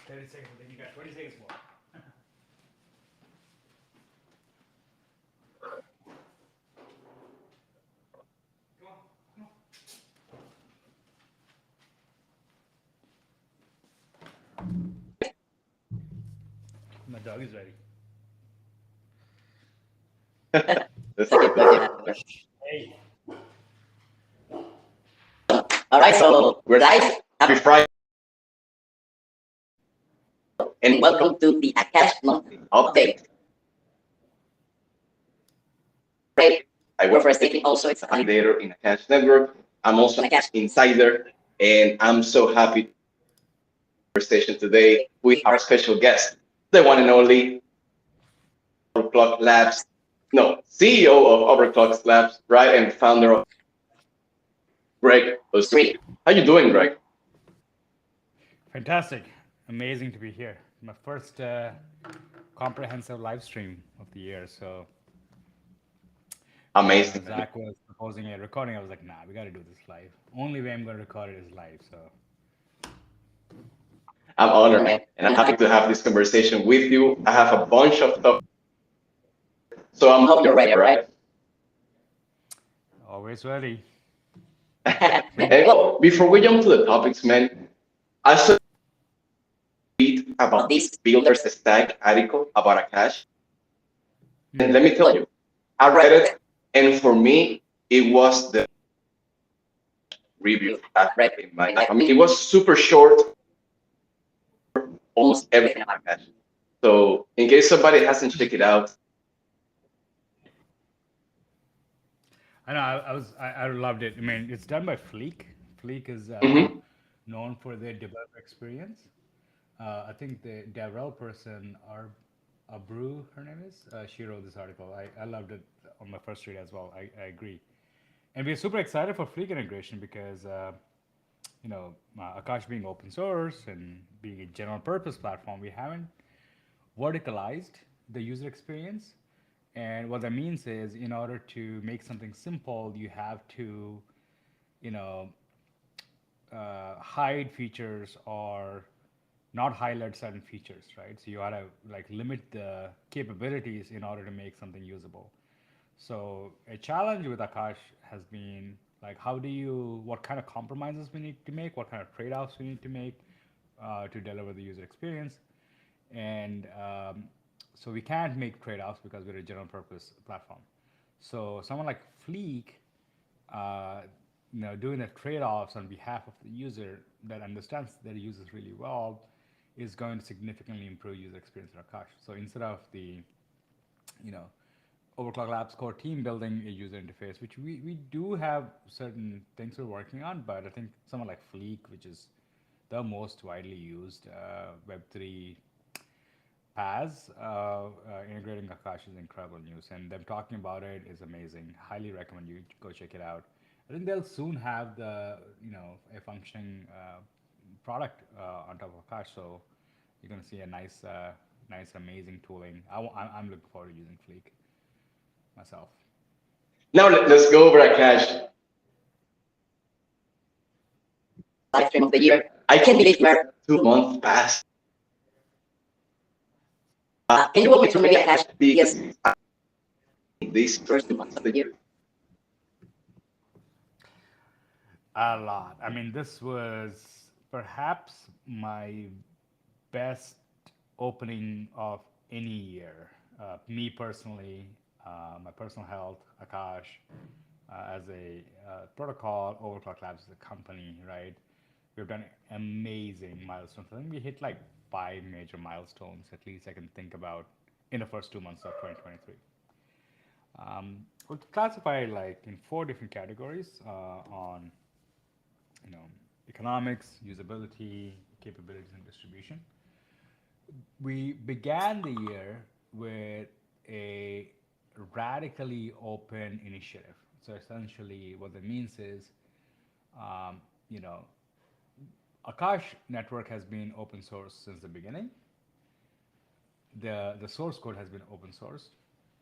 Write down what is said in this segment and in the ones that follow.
30 seconds, then you got 20 seconds more. Come on, come on. My dog is ready. That's good. Hey. All right, so we're live. Happy Friday. And welcome to the Akash Monthly Update. I work for a station also. It's a validator in Akash Network. I'm also an Akash insider, and I'm so happy to conversation today with our special guest, the one and only Overclock Labs, no, CEO of Overclock Labs, right, and founder of Greg Osuri. How you doing, Greg? Fantastic. Amazing to be here. My first comprehensive live stream of the year. So Amazing. Zach was proposing a recording. I was like, nah, we got to do this live. Only way I'm going to record it is live. So I'm honored, man, and I'm happy to have this conversation with you. I have a bunch of stuff, so I'm hope you're ready, right? always ready. And well, before we jump to the topics, man, I saw a tweet about this Builders Stack article about Akash. And let me tell you, I read it, and for me, it was the review I've read in my life. I mean, it was super short, almost everything about Akash. So, in case somebody hasn't checked it out, I know. I loved it. I mean, it's done by Fleek. Fleek is known for their developer experience. I think the DevRel person, Abru, her name is. She wrote this article. I loved it on my first read as well. I agree. And we're super excited for Fleek integration because, Akash being open source and being a general purpose platform, we haven't verticalized the user experience. And what that means is, in order to make something simple, you have to, you know, hide features or not highlight certain features, right? So you ought to like limit the capabilities in order to make something usable. So a challenge with Akash has been like, what kind of compromises we need to make, what kind of trade-offs we need to make to deliver the user experience, and so we can't make trade-offs because we're a general purpose platform. So someone like Fleek, uh, doing the trade-offs on behalf of the user that understands their users really well is going to significantly improve user experience in Akash. So instead of the, you know, Overclock Labs core team building a user interface, which we do have certain things we're working on, but I think someone like Fleek, which is the most widely used Web3 PaaS, integrating Akash is incredible news, and them talking about it is amazing. Highly recommend you go check it out. I think they'll soon have a functioning product on top of Akash, so you're going to see a nice, amazing tooling. I'm looking forward to using Fleek myself. now let's go over Akash. Live stream of the year. I can't believe we're 2 months past. Can you walk me through maybe Akash biggest these first 2 months of the year? A lot. I mean, this was perhaps my best opening of any year. Me personally, my personal health, Akash, as a protocol, Overclock Labs as a company, right? We've done amazing milestones. I think we hit like 5 major milestones, at least I can think about, in the first 2 months of 2023. We'll classify it like in 4 different categories on, you know, economics, usability, capabilities, and distribution. We began the year with a radically open initiative. So essentially, what that means is, um, you know, Akash Network has been open source since the beginning. The source code has been open sourced,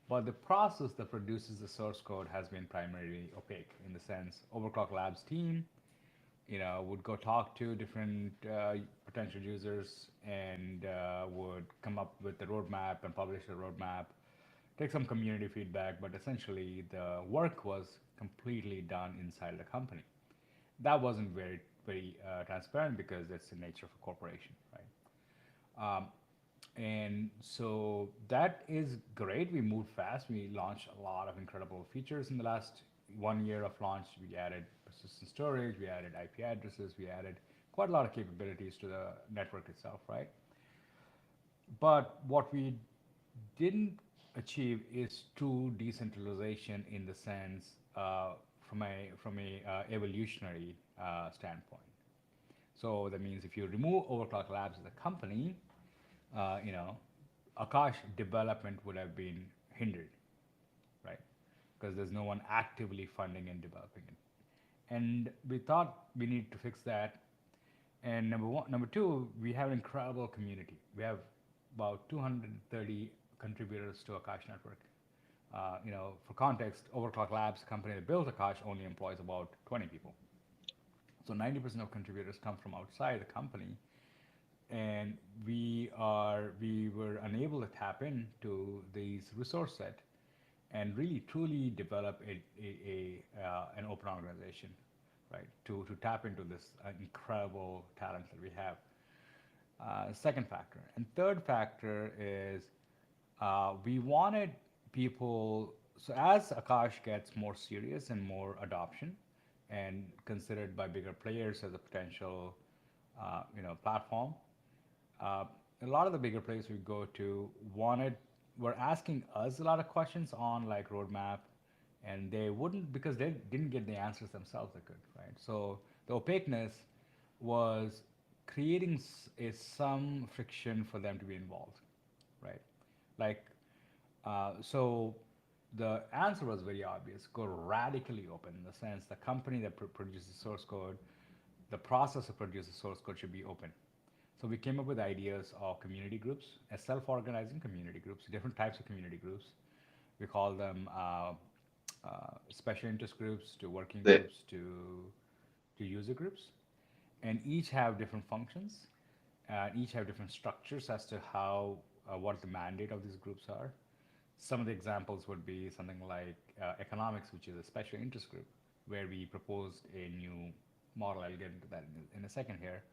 but the process that produces the source code has been primarily opaque in the sense Overclock Labs team would go talk to different potential users and would come up with the roadmap and publish the roadmap, take some community feedback, but essentially the work was completely done inside the company. That wasn't very transparent because it's the nature of a corporation, right? And so that is great. We moved fast. We launched a lot of incredible features in the last 1 year of launch. We added persistent storage, we added IP addresses, we added quite a lot of capabilities to the network itself, right? But what we didn't achieve is true decentralization in the sense from a evolutionary standpoint. So that means if you remove Overclock Labs as a company, uh, you know, Akash development would have been hindered, right? Because there's no one actively funding and developing it. And we thought we need to fix that. And number one, number two, we have an incredible community. We have about 230 contributors to Akash Network. For context, Overclock Labs, the company that built Akash, only employs about 20 people. So 90% of contributors come from outside the company, and we were unable to tap into these resource set and really truly develop an open organization, right? To tap into this incredible talent that we have. Second factor, and third factor is we wanted people. So as Akash gets more serious and more adoption, and considered by bigger players as a potential, platform, uh, a lot of the bigger players we go to were asking us a lot of questions on like roadmap, and they wouldn't because they didn't get the answers themselves they could, right? So the opaqueness was creating some friction for them to be involved, right? Like, so the answer was very obvious: go radically open, in the sense the company that produces source code, the process of producing source code should be open. So we came up with ideas of community groups, as self-organizing community groups, different types of community groups. We call them special interest groups, to working The, groups, to user groups, and each have different functions, each have different structures as to how what the mandate of these groups are. Some of the examples would be something like economics, which is a special interest group, where we proposed a new model. I'll get into that in a second here.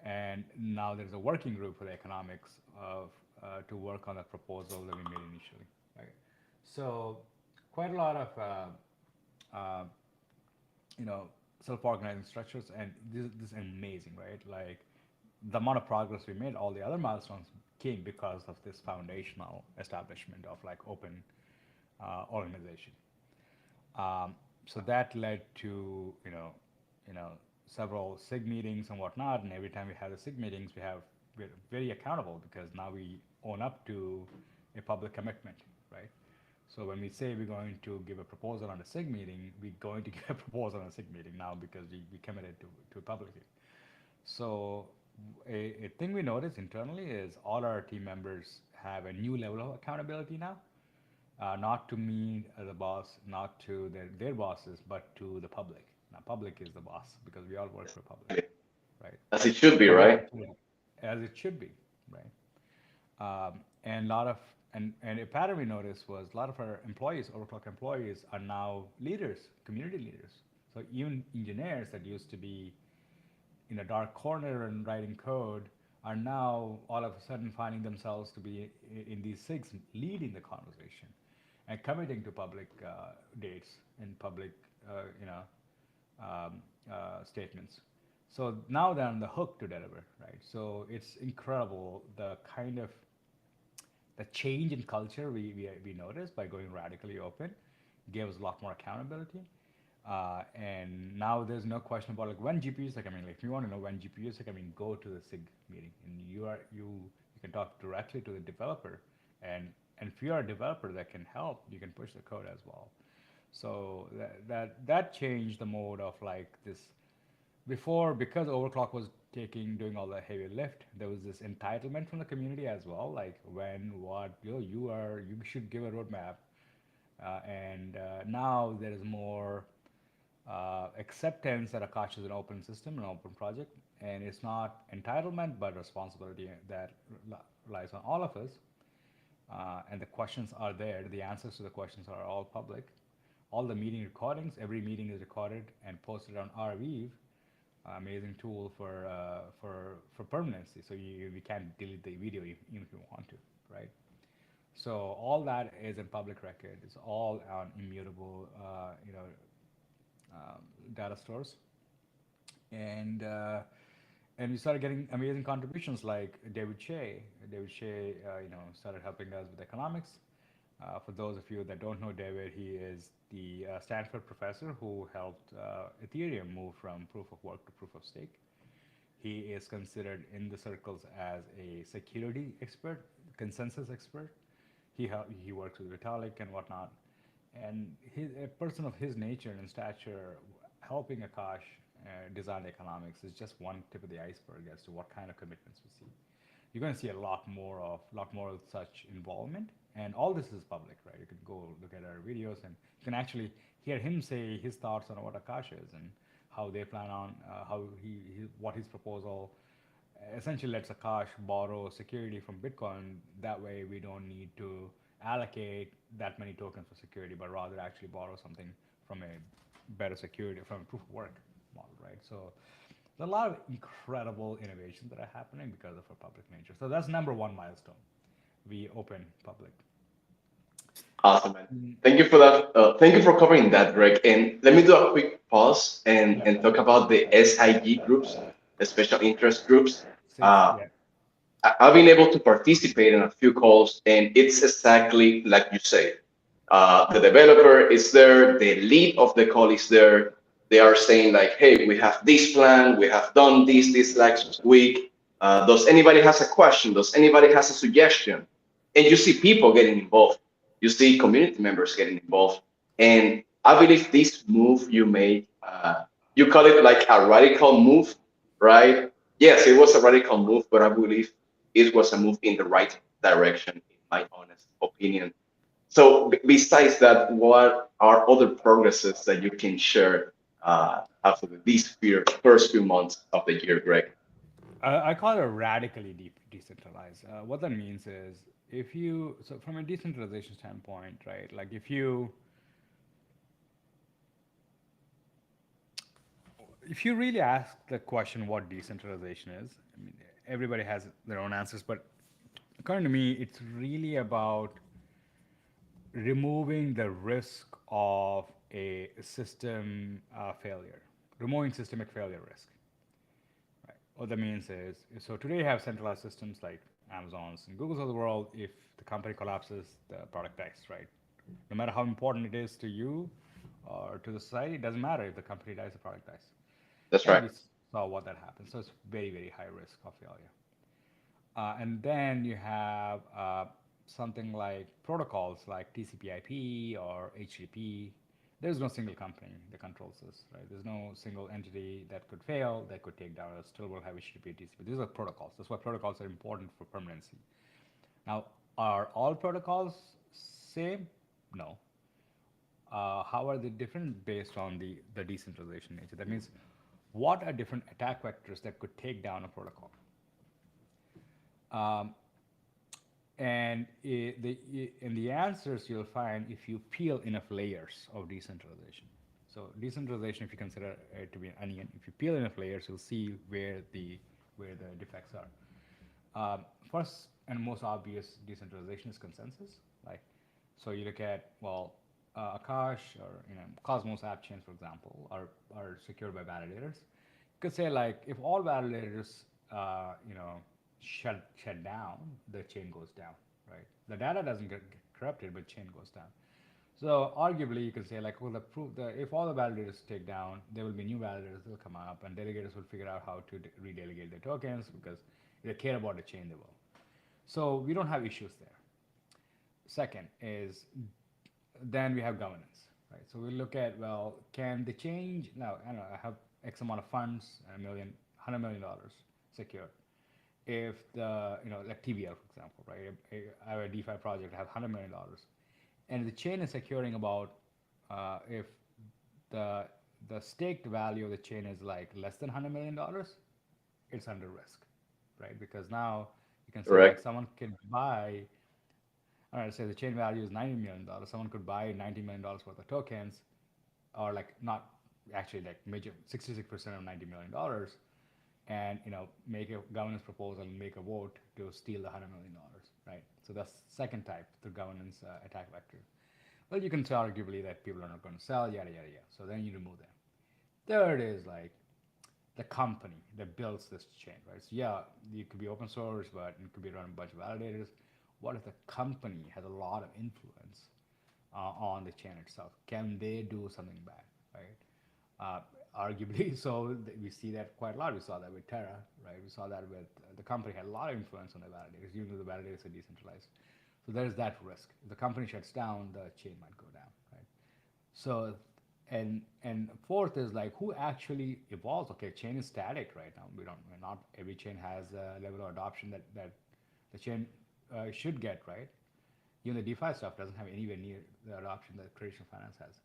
And now there's a working group for the economics of to work on the proposal that we made initially. Right. So quite a lot of uh, you know self-organizing structures, and this is amazing, right? Like the amount of progress we made, all the other milestones came because of this foundational establishment of like open organization. So that led to you know several SIG meetings and whatnot. And every time we have the SIG meetings, we're very accountable because now we own up to a public commitment, right? So when we say we're going to give a proposal on a SIG meeting, we're going to give a proposal on a SIG meeting now because we committed to it publicly. So a thing we notice internally is all our team members have a new level of accountability now, not to me as a boss, not to their bosses, but to the public. Now, public is the boss because we all work for public, right? as it should be, For their right? activity, as it should be, right? And a lot of and a pattern we noticed was a lot of our employees, Overclock employees, are now leaders, community leaders. So even engineers that used to be in a dark corner and writing code are now all of a sudden finding themselves to be in these SIGs leading the conversation and committing to public dates and public statements. So now they're on the hook to deliver, right? So it's incredible the kind of the change in culture we noticed by going radically open gave us a lot more accountability. And now there's no question about like when GPUs are coming. Like if you want to know when GPUs are coming, go to the SIG meeting, and you can talk directly to the developer, and if you're a developer that can help, you can push the code as well. So that changed the mode of like this. Before, because Overclock was doing all the heavy lift, there was this entitlement from the community as well, like when, what, you should give a roadmap. And now there is more acceptance that Akash is an open system, an open project, and it's not entitlement but responsibility that lies on all of us. And the questions are there. The answers to the questions are all public. All the meeting recordings, every meeting is recorded and posted on Arweave, amazing tool for permanency. So we can't delete the video even if you want to, right? So all that is in public record. It's all on immutable, data stores, and uh, and we started getting amazing contributions like David Shea. David Shea, started helping us with economics. For those of you that don't know David, he is the Stanford professor who helped Ethereum move from proof of work to proof of stake. He is considered in the circles as a security expert, consensus expert. He works with Vitalik and whatnot, and a person of his nature and stature, helping Akash design economics is just one tip of the iceberg as to what kind of commitments we see. You're going to see a lot more of such involvement, and all this is public, right? You can go look at our videos, and you can actually hear him say his thoughts on what Akash is and how they plan on what his proposal essentially lets Akash borrow security from Bitcoin. That way, we don't need to allocate that many tokens for security, but rather actually borrow something from a better security, from a proof of work model, right? So there's a lot of incredible innovations that are happening because of our public nature. So that's number one milestone. We open public. Awesome, man. Thank you for that. Thank you for covering that, Greg. And let me do a quick pause Yeah. and talk about the SIG groups, the special interest groups. Uh, Yeah. I've been able to participate in a few calls, and it's exactly like you say. The developer is there, the lead of the call is there. They are saying like, "Hey, we have this plan, we have done this last week. Does anybody has a question? Does anybody has a suggestion?" And you see people getting involved. You see community members getting involved, and I believe this move you made, you call it like a radical move, right? Yes, it was a radical move, but I believe it was a move in the right direction, in my honest opinion. So besides that, what are other progresses that you can share after these first few months of the year, Greg? I call it radically decentralized. What that means is so from a decentralization standpoint, right? Like if you really ask the question what decentralization is, I mean, everybody has their own answers, but according to me, it's really about removing the risk of a system failure, removing systemic failure risk. Right. What that means is, so today you have centralized systems like Amazon's and Google's of the world. If the company collapses, the product dies, right? No matter how important it is to you or to the society, it doesn't matter if the company dies, the product dies. That's And right. we saw what that happens. So it's very, very high risk of failure. And then you have something like protocols like TCP/IP or HTTP. There's no single company that controls this, right? There's no single entity that could fail, that could take down, or still will have HTTP and TCP. These are protocols. That's why protocols are important for permanency. Now, are all protocols same? No. How are they different based on the decentralization nature? That means, what are different attack vectors that could take down a protocol? Um, and the answers you'll find if you peel enough layers of decentralization. So decentralization, if you consider it to be an onion, if you peel enough layers, you'll see where the defects are. First and most obvious decentralization is consensus. Like, so you look at, well, Akash or Cosmos app chains, for example, are secured by validators. You could say like if all validators shut down, the chain goes down, right? The data doesn't get corrupted, but chain goes down. So arguably, you could say like, well, if all the validators take down, there will be new validators that will come up, and delegators will figure out how to redelegate their tokens because if they care about the chain, they will. So we don't have issues there. Second is then we have governance, right? So we look at, well, can the change now? I don't know. I have X amount of funds, $100 million secured. If like TVL, for example, right? I have a DeFi project, I have $100 million, and the chain is securing about if the the staked value of the chain is like less than $100 million, it's under risk, right? Because now you can say like Correct. someone can buy, all right, say the chain value is $90 million. Someone could buy $90 million worth of tokens, or like not actually like major 66% of $90 million, and make a governance proposal and make a vote to steal the $100 million, right? So that's second type, the governance attack vector. Well, you can say arguably that people are not going to sell, yada yada yada. So then you remove them. Third is like the company that builds this chain, right? So yeah, it could be open source, but it could be run a bunch of validators. What if the company has a lot of influence on the chain itself? Can they do something bad, right? Uh, Arguably, so we see that quite a lot. We saw that with Terra, right? We saw that with the company had a lot of influence on the validators, even though the validators are decentralized. So there's that risk. If the company shuts down, the chain might go down, right? So, and fourth is like who actually evolves. Okay, chain is static right now. We don't. Not every chain has a level of adoption that the chain should get, right? Even the DeFi stuff doesn't have anywhere near the adoption that traditional finance has.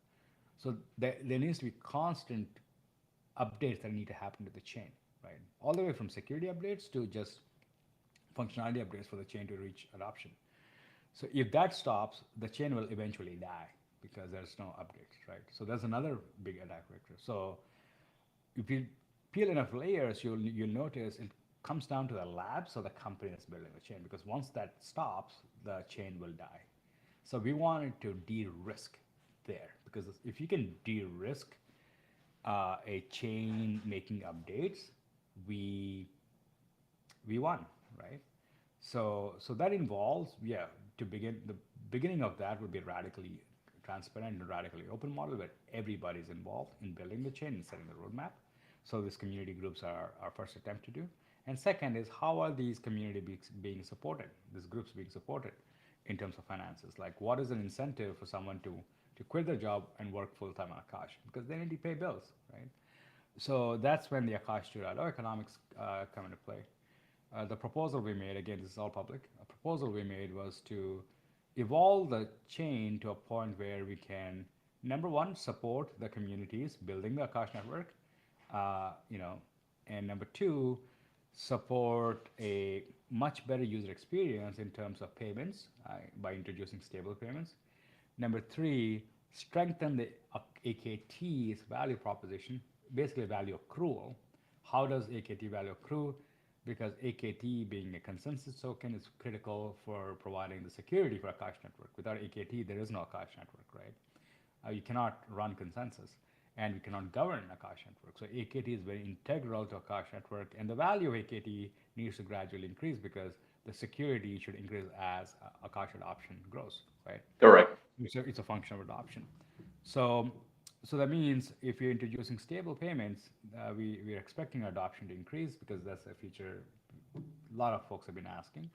So there needs to be constant updates that need to happen to the chain, right? All the way from security updates to just functionality updates for the chain to reach adoption. So if that stops, the chain will eventually die because there's no updates, right? So that's another big attack vector. So if you peel enough layers, you'll notice it comes down to the labs or the company that's building the chain, because once that stops, the chain will die. So we wanted to de-risk there, because if you can de-risk a chain making updates, we we won, right? So that involves, yeah, to begin the beginning of that would be a radically transparent and radically open model where everybody's involved in building the chain and setting the roadmap. So these community groups are our first attempt to do. And second is how are these being supported, these groups being supported in terms of finances? Like what is an incentive for someone to quit their job and work full time on Akash? Because they need to pay bills, right? So that's when the Akash 2.0 economics come into play. The proposal we made, again, this is all public, a proposal we made was to evolve the chain to a point where we can, number one, support the communities building the Akash network, uh, you know, and number two, support a much better user experience in terms of payments by introducing stable payments. Number three, strengthen the AKT's value proposition, basically value accrual. How does AKT value accrue? Because AKT being a consensus token is critical for providing the security for Akash network. Without AKT, there is no Akash network, right? You cannot run consensus, and you cannot govern Akash network. So AKT is very integral to Akash network, and the value of AKT needs to gradually increase because the security should increase as Akash adoption grows, right? Correct. It's a function of adoption. So, so that means if you're introducing stable payments, we're expecting adoption to increase because that's a feature a lot of folks have been asking.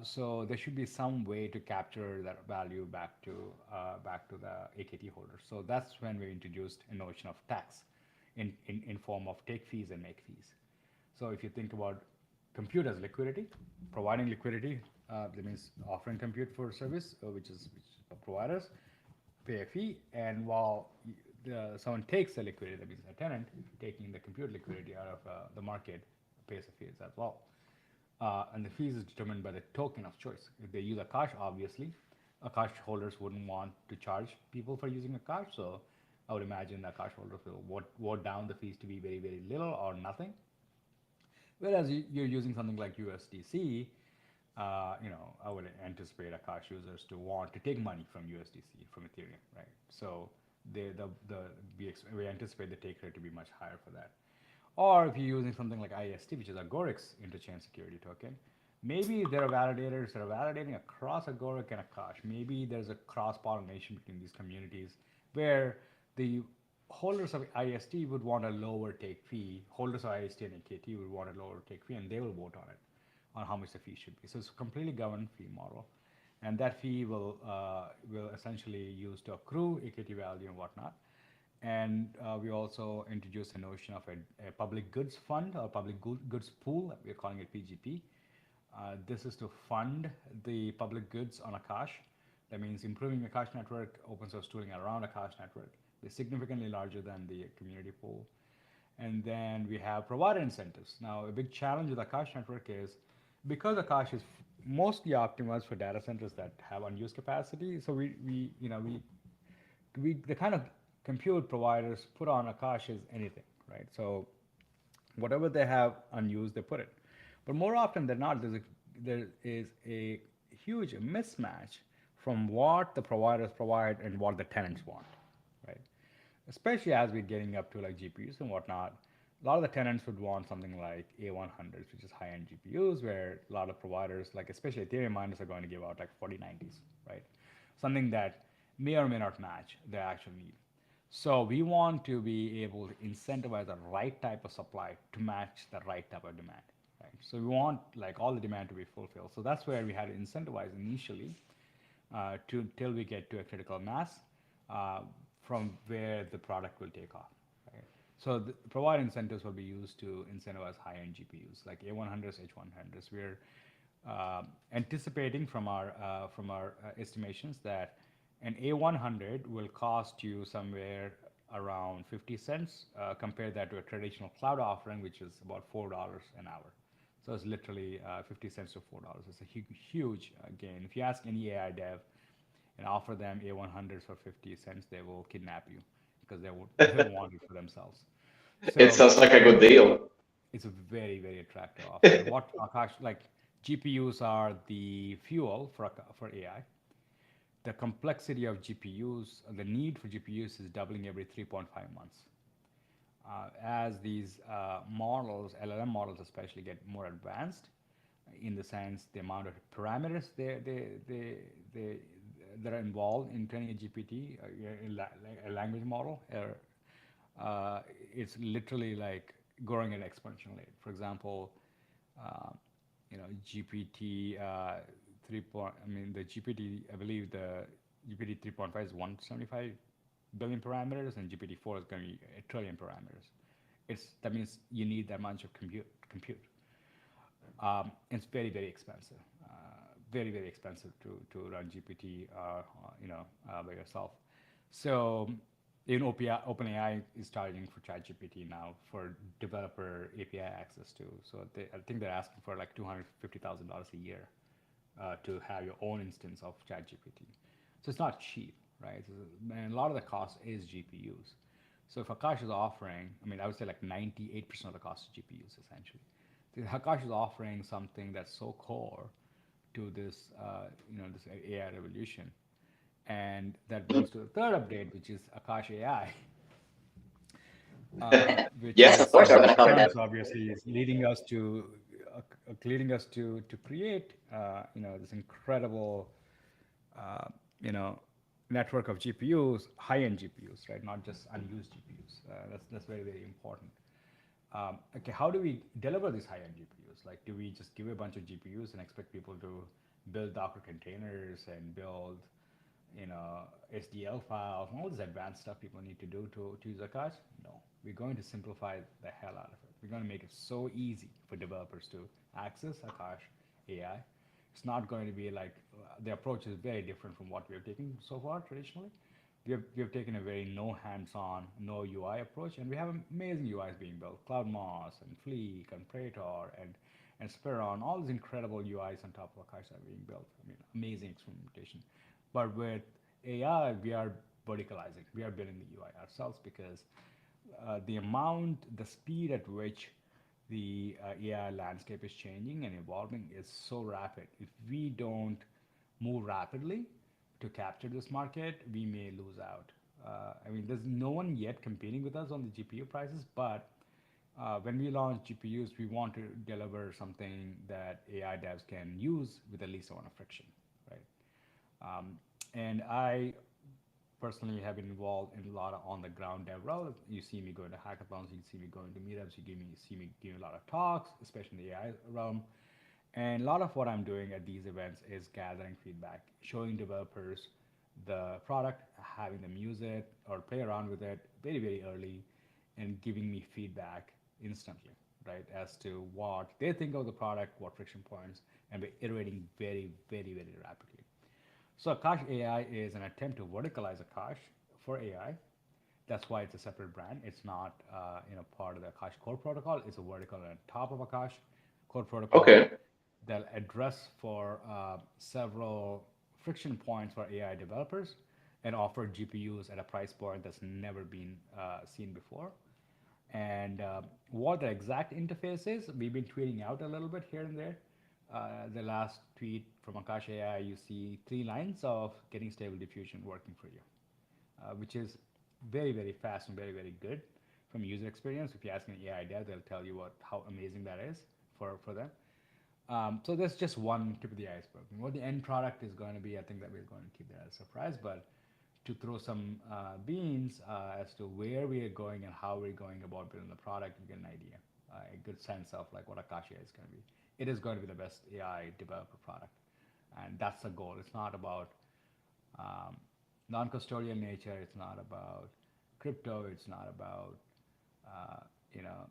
So there should be some way to capture that value back to the AKT holders. So that's when we introduced a notion of tax in form of take fees and make fees. So if you think about compute as liquidity, providing liquidity, that means offering compute for service, which providers pay a fee, and while someone takes the liquidity, that means a tenant taking the compute liquidity out of the market pays a fee as well. And the fees is determined by the token of choice. If they use Akash, obviously, Akash holders wouldn't want to charge people for using Akash, so I would imagine Akash holders will vote down the fees to be very, very little or nothing. Whereas you're using something like USDC, I would anticipate Akash users to want to take money from USDC, from Ethereum, right? So we anticipate the take rate to be much higher for that. Or if you're using something like IST, which is Agoric's interchain security token, maybe there are validators that are validating across Agoric and Akash. Maybe there's a cross pollination between these communities where the holders of IST would want a lower take fee, holders of IST and AKT would want a lower take fee, and they will vote on it, on how much the fee should be. So it's a completely governed fee model, and that fee will essentially use to accrue AKT value and whatnot. And we also introduced a notion of a public goods fund or public goods pool. We're calling it PGP. This is to fund the public goods on Akash. That means improving Akash network, open source tooling around Akash network, They're significantly larger than the community pool. And then we have provider incentives. Now, a big challenge with Akash Network is because Akash is mostly optimized for data centers that have unused capacity. So we you know we the kind of compute providers put on Akash is anything, right? So whatever they have unused, they put it. But more often than not, there is a huge mismatch from what the providers provide and what the tenants want, right? Especially as we're getting up to like GPUs and whatnot. A lot of the tenants would want something like A100s, which is high-end GPUs, where a lot of providers, like especially Ethereum miners, are going to give out like 4090s, right? Something that may or may not match their actual need. So we want to be able to incentivize the right type of supply to match the right type of demand, right? So we want like all the demand to be fulfilled. So that's where we had to incentivize initially to till we get to a critical mass, uh, from where the product will take off. Right? So the provide incentives will be used to incentivize high-end GPUs like A100s, H100s. We're anticipating from our estimations that an A100 will cost you somewhere around 50 cents. Compare that to a traditional cloud offering, which is about $4 an hour. So it's literally 50 cents to $4. It's a huge gain. If you ask any AI dev and offer them A100s for 50 cents, they will kidnap you because they will want it for themselves. It So sounds like a good deal. it's a very attractive offer. And what Akash like GPUs are the fuel for AI. The complexity of GPUs, the need for GPUs is doubling every 3.5 months. As these models, LLM models especially, get more advanced, in the sense the amount of parameters they that are involved in training a GPT, a language model, it's literally like growing at an exponential rate. For example, uh, GPT 3. I mean, the GPT, I believe the GPT 3.5 is 175 billion parameters, and GPT 4 is going to be a trillion parameters. That means you need that much of compute. It's very expensive, very expensive to run GPT, by yourself. So even OpenAI is charging for ChatGPT now for developer API access to. So I think they're asking for like $250,000 a year to have your own instance of ChatGPT. So it's not cheap, right? And a lot of the cost is GPUs. So if Akash is offering, I mean, I would say like 98% of the cost is GPUs essentially. So Akash is offering something that's so core to this, this AI revolution. And that brings to the third update, which is Akash AI, which Yes, of is, course, we're going to the cover terms that. obviously is leading us to create, this incredible, uh, you know, network of GPUs, high-end GPUs, right? Not just unused GPUs. That's very important. Okay, how do we deliver these high-end GPUs? Like, do we just give a bunch of GPUs and expect people to build Docker containers and build, SDL files and all this advanced stuff people need to do to use Akash? No, we're going to simplify the hell out of it. We're going to make it so easy for developers to access Akash AI. It's not going to be like the approach is very different from what we have taken so far traditionally. We have taken a very no hands-on, no UI approach, and we have amazing UIs being built. CloudMoss and Fleek and Praetor and Speron, all these incredible UIs on top of Akash are being built. I mean, amazing experimentation. But with AI, we are verticalizing. We are building the UI ourselves because the speed at which the AI landscape is changing and evolving is so rapid. If we don't move rapidly to capture this market, we may lose out. I mean, there's no one yet competing with us on the GPU prices, but when we launch GPUs, we want to deliver something that AI devs can use with the least amount of friction, right? And I personally have been involved in a lot of on the ground dev role. You see me going to hackathons, you see me going to meetups, see me giving a lot of talks, especially in the AI realm. And a lot of what I'm doing at these events is gathering feedback, showing developers the product, having them use it or play around with it very early, and giving me feedback instantly, right, as to what they think of the product, what friction points, and we're iterating very rapidly. So Akash AI is an attempt to verticalize Akash for AI That's why it's a separate brand. It's not part of the Akash core protocol. It's a vertical on top of Akash core protocol. Okay. They'll address for several friction points for AI developers and offer GPUs at a price point that's never been seen before. And what the exact interface is, we've been tweeting out a little bit here and there. The last tweet from Akash AI, you see 3 lines of getting stable diffusion working for you, which is very, very fast and very, very good from user experience. If you ask an AI dev, they'll tell you how amazing that is for them. So that's just one tip of the iceberg. What the end product is going to be, I think that we're going to keep that as a surprise. But to throw some beans as to where we are going and how we're going about building the product, you get an idea, a good sense of like what Akash AI is going to be. It is going to be the best AI developer product, and that's the goal. It's not about non-custodial nature. It's not about crypto. It's not about uh, you know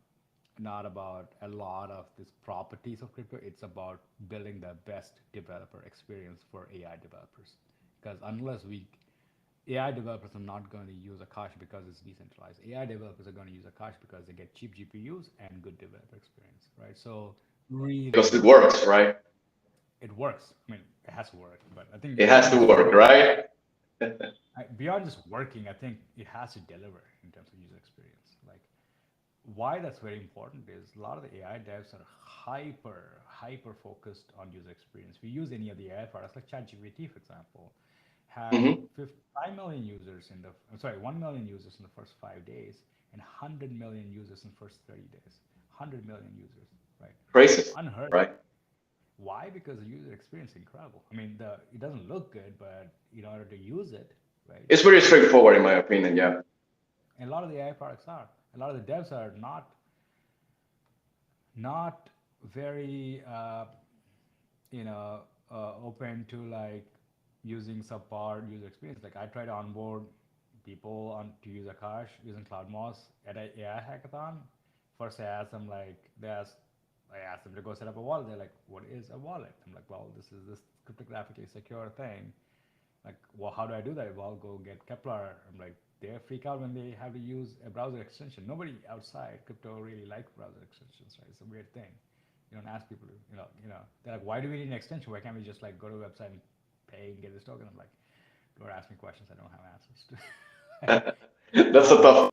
not about a lot of these properties of crypto. It's about building the best developer experience for AI developers. Because unless AI developers are not going to use Akash because it's decentralized. AI developers are going to use Akash because they get cheap GPUs and good developer experience, right? So really, Because it really, works, right? it works. I mean, it has to work, but I think It has beyond to just work, working, right? beyond just working, I think it has to deliver in terms of user experience. Like why that's very important is a lot of the AI devs are hyper focused on user experience. We use any of the AI products like ChatGPT, for example, had Hmm. 5 million users in the I'm sorry 1 million users in the first 5 days and 100 million users in the first 30 days. 100 million users, right? Crazy, Unheard of. right? Why? Because the user experience is incredible. I mean, the it doesn't look good, but in order to use it, right, It's you very have to. straightforward, in my opinion. Yeah. And a lot of the AI products are. A lot of the devs are not very open to like using subpar user experience. Like I try to onboard people on to use Akash using CloudMoss at a AI hackathon. First, I asked them to go set up a wallet. They're like, "What is a wallet?" I'm like, "Well, this is this cryptographically secure thing." Like, well, how do I do that? Well, go get Kepler. I'm like, they freak out when they have to use a browser extension. Nobody outside crypto really likes browser extensions, right? It's a weird thing. You don't ask people to, they're like, why do we need an extension? Why can't we just like go to a website and pay and get this token? I'm like, don't ask me questions I don't have answers to. That's a tough.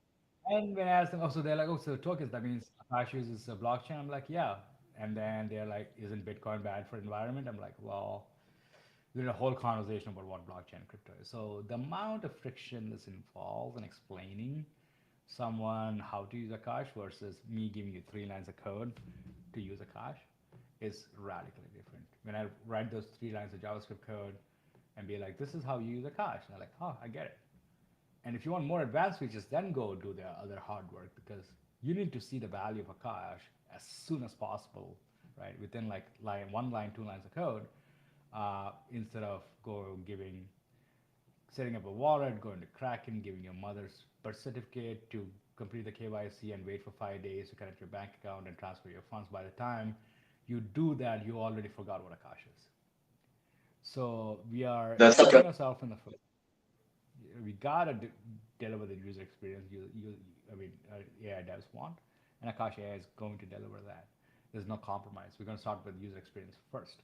And when I asked them, oh, so they're like, oh, so tokens, that means Akash uses a blockchain. I'm like, yeah. And then they're like, isn't Bitcoin bad for environment? I'm like, well, there's a whole conversation about what blockchain and crypto is. So the amount of friction that's involved in explaining someone how to use Akash versus me giving you 3 lines of code to use Akash is radically different. When I write those 3 lines of JavaScript code and be like, this is how you use Akash, and they're like, oh, I get it. And if you want more advanced features, then go do the other hard work because you need to see the value of Akash as soon as possible, right? Within like 1 line, 2 lines of code, instead of setting up a wallet, going to Kraken, giving your mother's birth certificate to complete the KYC and wait for 5 days to connect your bank account and transfer your funds. By the time you do that, you already forgot what Akash is. So we are That's shooting a ourselves in the foot. We gotta deliver the user experience AI devs want, and Akash AI is going to deliver that. There's no compromise. We're going to start with user experience first.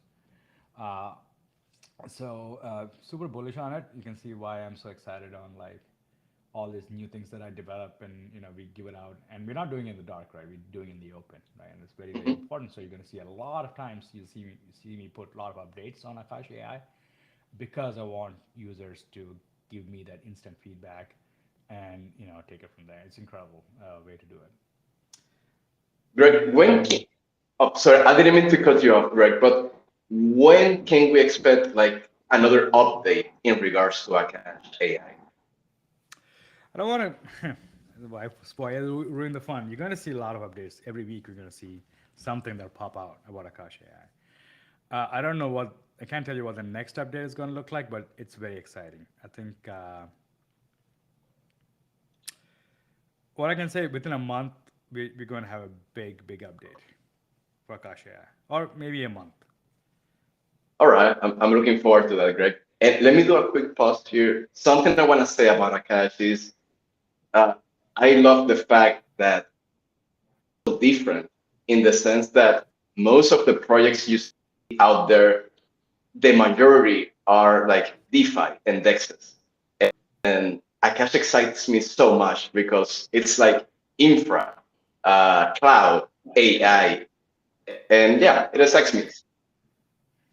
Uh, Super bullish on it. You can see why I'm so excited on like all these new things that I develop, and we give it out, and we're not doing it in the dark, right? We're doing it in the open, right? And it's very, very important. So you're going to see a lot of times you see me put a lot of updates on Akash AI because I want users to give me that instant feedback and take it from there. It's incredible way to do it. Greg. Oh, sorry, I didn't mean to cut you off, Greg. But when can we expect like another update in regards to Akash AI? I don't want to spoil ruin the fun. You're going to see a lot of updates every week. You're going to see something that pop out about Akash AI. I don't know what I can't tell you what the next update is going to look like, but it's very exciting. I think what I can say within a month we're going to have a big update for Akash AI, or maybe a month. All right, I'm looking forward to that, Greg. And let me do a quick pause here. Something I want to say about Akash is Uh, I love the fact that it's so different in the sense that most of the projects you see out there, the majority are like DeFi and DEXs. And Akash excites me so much because it's like infra, cloud, AI, and yeah, it excites me.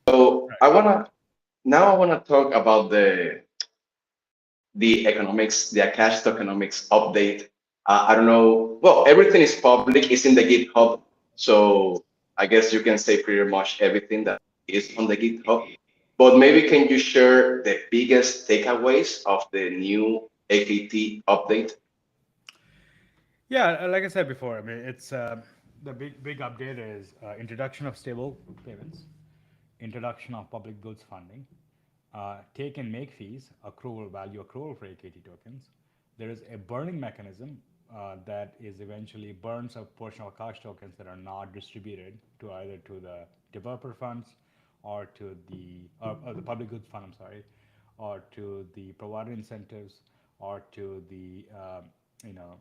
So I wanna talk about the economics, the Akash tokenomics update. I don't know. Well, everything is public. It's in the GitHub, so I guess you can say pretty much everything that is on the GitHub. But maybe can you share the biggest takeaways of the new AKT update? Yeah, like I said before, I mean, it's the big update is introduction of stable payments, introduction of public goods funding, take and make fees, accrual value accrual for AKT tokens. There is a burning mechanism that is eventually burns a portion of cash tokens that are not distributed to either to the developer funds or to or the public goods fund. I'm sorry, or to the provider incentives or to the you know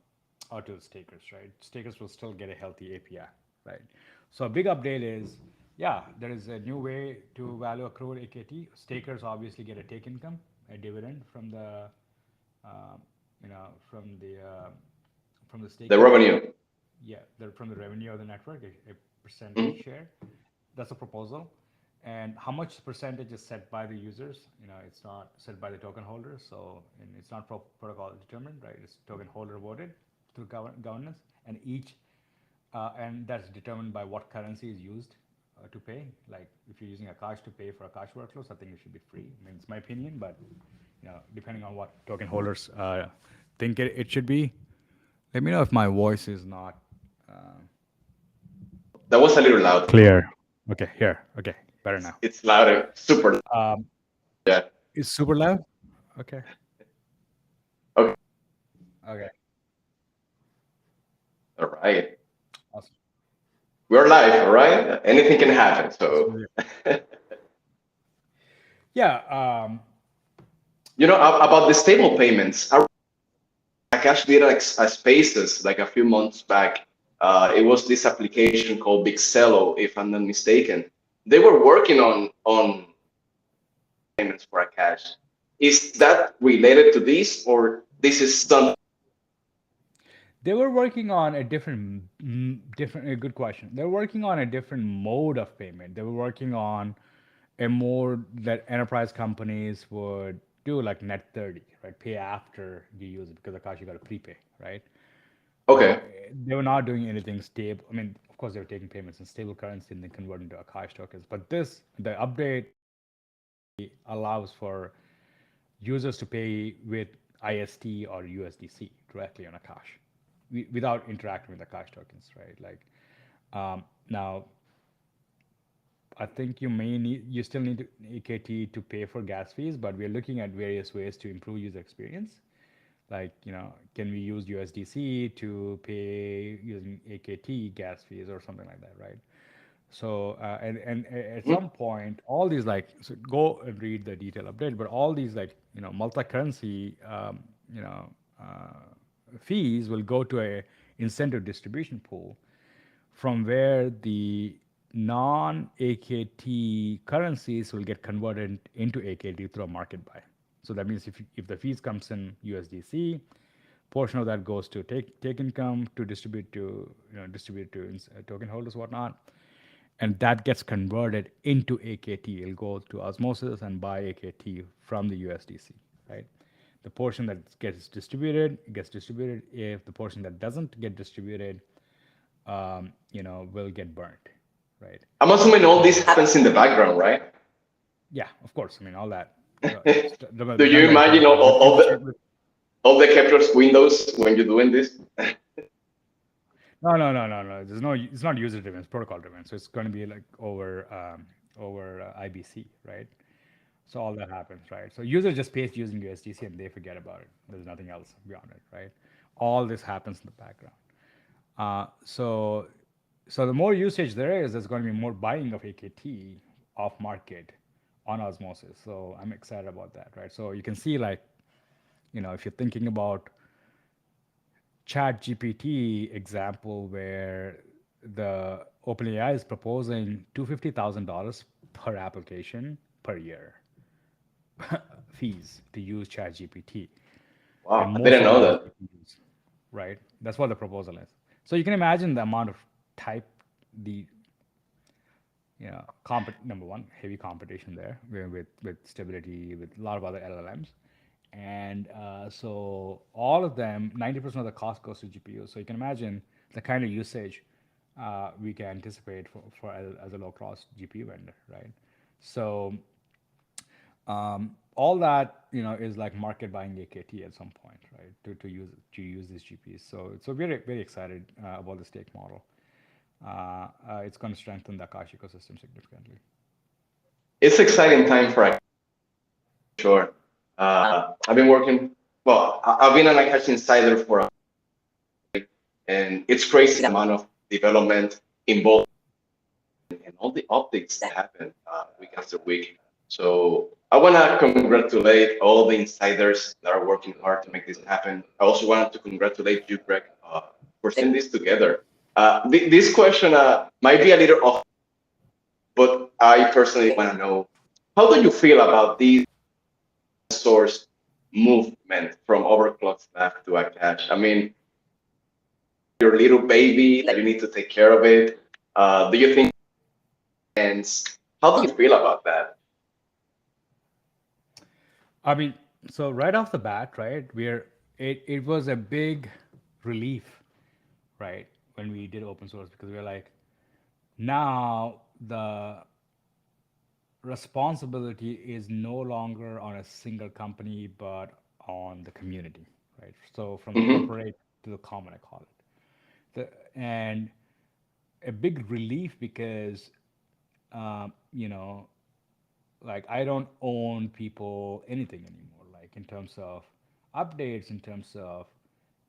or to the stakers. Right, stakers will still get a healthy API. Right, so a big update is yeah, there is a new way to value accrued AKT. Stakers obviously get a take income, a dividend from the, uh, you know, from the The staking. revenue. Yeah, from the revenue of the network, a percentage Mhm. share. That's a proposal. And how much percentage is set by the users? It's not set by the token holders, so and it's not protocol determined, right? It's token holder voted through governance, and that's determined by what currency is used to pay. Like if you're using Akash to pay for Akash workloads, I think it should be free. I mean, it's my opinion, but depending on what token holders think it should be. Let me know if my voice is not That was a little loud. clear. Okay, here. Okay, better now. It's louder, super loud. Um, Yeah. it's super loud. Okay. Okay. Okay. All right. Awesome. We're live. All right. Anything can happen. Awesome. So, Yeah. Yeah. about the stable payments, Akash did a Spaces like a few months back. It was this application called Bixello, if I'm not mistaken. They were working on payments for Akash. Is that related to this, or this is some? They were working on a a good question. They were working on a different mode of payment. They were working on a mode that enterprise companies would do, like net 30, right? Pay after you use it because Akash, you got to prepay, right? Uh, Okay. they were not doing anything stable. I mean, of course, they were taking payments in stable currency and then converting to Akash tokens. But the update allows for users to pay with IST or USDC directly on Akash without interacting with Akash tokens, right? Like now, I think you still need AKT to pay for gas fees, but we're looking at various ways to improve user experience. Like, can we use USDC to pay using AKT gas fees or something like that, right? So, and at Mhm. some point, all these like, so go and read the detail update, but all these like, multi-currency, you know, fees will go to a incentive distribution pool from where the non-AKT currencies will get converted into AKT through a market buy. So that means if the fees comes in USDC, portion of that goes to take income to distribute to token holders, whatnot, and that gets converted into AKT. It'll go to osmosis and buy AKT from the USDC, right? The portion that gets distributed. If the portion that doesn't get distributed, will get burnt, right? I'm assuming all this So happens in the background, right? yeah, of course. I mean, all that Do done you by the imagine protocol all the captures windows when you're doing this? No. There's no. It's not user driven. It's protocol driven. So it's going to be like over IBC, right? So all that happens, right? So user just pays using USDC and they forget about it. There's nothing else beyond it, right? All this happens in the background. Uh, so so the more usage there is, there's going to be more buying of AKT off market on osmosis. So I'm excited about that, right? So you can see like, if you're thinking about Chat GPT example where the OpenAI is proposing $250,000 per application per year fees to use Chat GPT, and Wow, I most didn't of them know are that. GPUs, right? That's what the proposal is. So you can imagine the amount of type, the number one, heavy competition there with stability, with a lot of other LLMs. And so all of them, 90% of the cost goes to GPU. So you can imagine the kind of usage we can anticipate for as a low cost GPU vendor, right? So all that is like market buying AKT at some point, right? To use these GPUs. So we're very excited about the stake model. It's going to strengthen the Akash ecosystem significantly. It's exciting time for sure. I've been working. Well, I've been an Akash insider for, and it's crazy the amount of development involved and all the updates that happen week after week. So I want to congratulate all the insiders that are working hard to make this happen. I also wanted to congratulate you, Greg, for seeing this together. This question might be a little off, but I personally want to know, how do you feel about this source movement from overclock stack to Akash? I mean, your little baby that you need to take care of it. Do you think, and how do you feel about that? I mean, so right off the bat, right, it was a big relief, right, when we did open source, because we were like, now the responsibility is no longer on a single company, but on the community, right? So from the Mm-hmm. corporate to the common, I call it. And a big relief because, you know, like I don't own people anything anymore, like in terms of updates, in terms of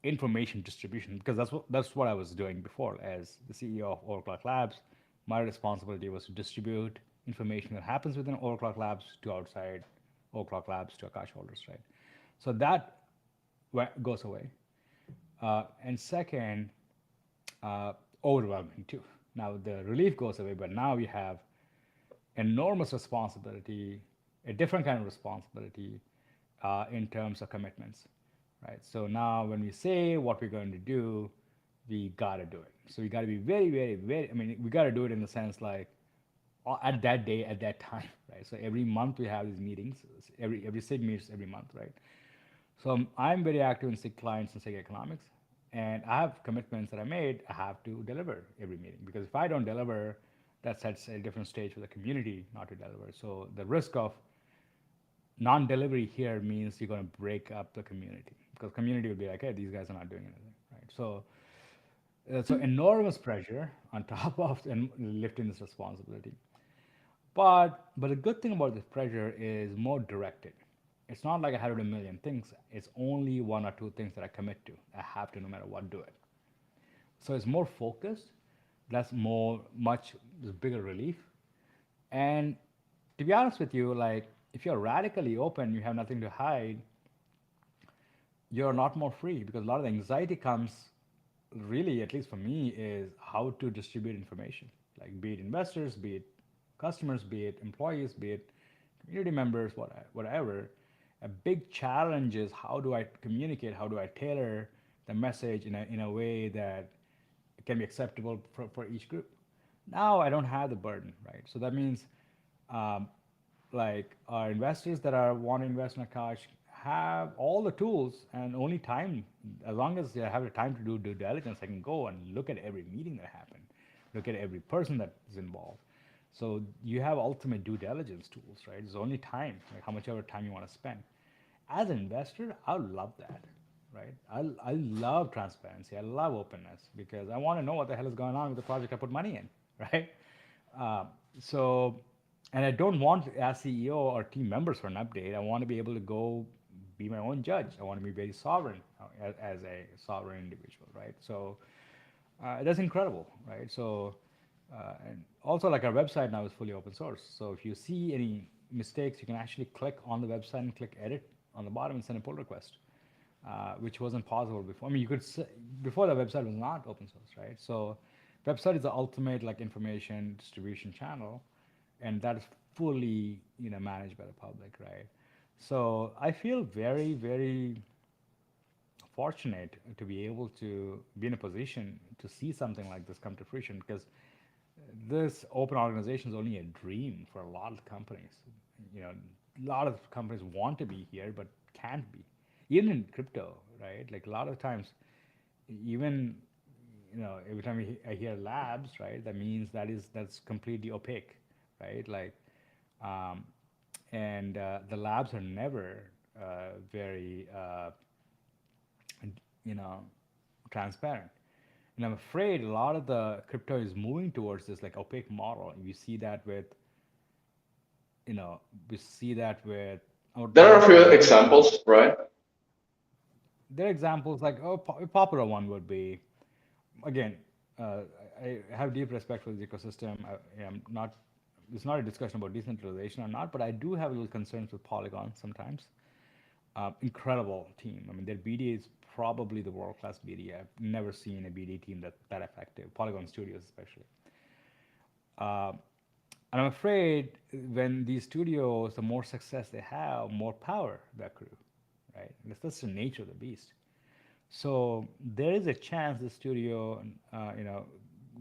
information distribution, because that's what I was doing before as the CEO of Overclock Labs. My responsibility was to distribute information that happens within Overclock Labs to outside Overclock Labs to Akash holders, right? So that goes away. And second, overwhelming too. Now the relief goes away, but now we have enormous responsibility, a different kind of responsibility in terms of commitments, right? So now when we say what we're going to do, we got to do it. So we got to be very, very, very, I mean, we got to do it in the sense like at that day, at that time, right? So every month we have these meetings, every SIG meets every month, right? So I'm very active in SIG clients and SIG economics, and I have commitments that I made. I have to deliver every meeting because if I don't deliver, that sets a different stage for the community not to deliver. So the risk of non-delivery here means you're going to break up the community because community will be like, hey, these guys are not doing anything, right? So enormous pressure on top of and lifting this responsibility. But the good thing about this pressure is more directed. It's not like I had to do a million things. It's only one or two things that I commit to. I have to, no matter what, do it. So it's more focused. That's much bigger relief. And to be honest with you, like if you're radically open, you have nothing to hide, you're a lot more free because a lot of the anxiety comes, really, at least for me, is how to distribute information. Like be it investors, be it customers, be it employees, be it community members, whatever. A big challenge is how do I communicate, how do I tailor the message in a way that can be acceptable for each group. Now I don't have the burden, right? So that means um, like our investors that are want to invest in Akash have all the tools and only time, as long as they have the time to do due diligence, I can go and look at every meeting that happened, look at every person that is involved. So you have ultimate due diligence tools, right? It's only time, like how much ever time you want to spend. As an investor, I love that, right? I love transparency. I love openness because I want to know what the hell is going on with the project I put money in, right? Uh, so, and I don't want as CEO or team members for an update. I want to be able to go be my own judge. I want to be very sovereign as a sovereign individual, right? So that's incredible, right? So, and also like our website now is fully open source. So if you see any mistakes, you can actually click on the website and click edit on the bottom and send a pull request. which wasn't possible before. I mean, before the website was not open source, right? So, website is the ultimate like information distribution channel, and that is fully managed by the public, right? So I feel very very fortunate to be able to be in a position to see something like this come to fruition because this open organization is only a dream for a lot of companies. You know, a lot of companies want to be here but can't be. Even in crypto, right? Like a lot of times, even every time I hear labs, right? That means that's completely opaque, right? Like, um, and the labs are never very you know transparent. And I'm afraid a lot of the crypto is moving towards this like opaque model. We see that with, you know, we see that with our There are a Polygon few community. examples, right? There are examples like, a popular one would be, again, uh, I have deep respect for the ecosystem. I am not, it's not a discussion about decentralization or not, but I do have a little concerns with Polygon sometimes. Incredible team. I mean, their BD is probably the world-class BD. I've never seen a BD team that effective. Polygon Studios, especially. Uh, and I'm afraid when these studios, the more success they have, more power they accrue, right? That's the nature of the beast. So there is a chance the studio,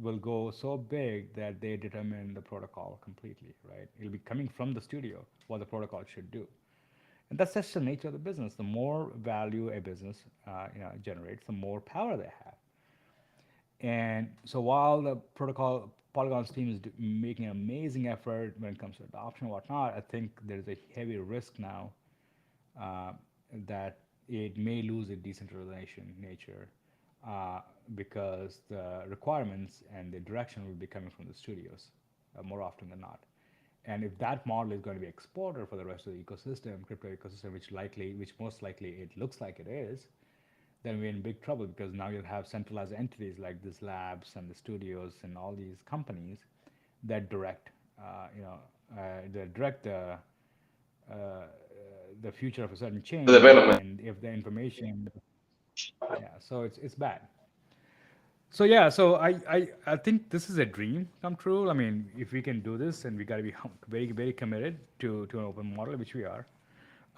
will go so big that they determine the protocol completely, right? It'll be coming from the studio what the protocol should do. And that's just the nature of the business. The more value a business generates, the more power they have. And so while the protocol Polygon's team is making an amazing effort when it comes to adoption and whatnot, I think there's a heavy risk now uh, that it may lose its decentralization nature because the requirements and the direction will be coming from the studios more often than not. And if that model is going to be exported for the rest of the ecosystem, crypto ecosystem, which most likely it looks like it is, then we're in big trouble because now you'll have centralized entities like these labs and the studios and all these companies that direct, that direct uh, the future of a certain The chain. development. And if the information, yeah, so it's bad. So yeah, so I think this is a dream come true. I mean, if we can do this, and we got to be very very committed to an open model, which we are.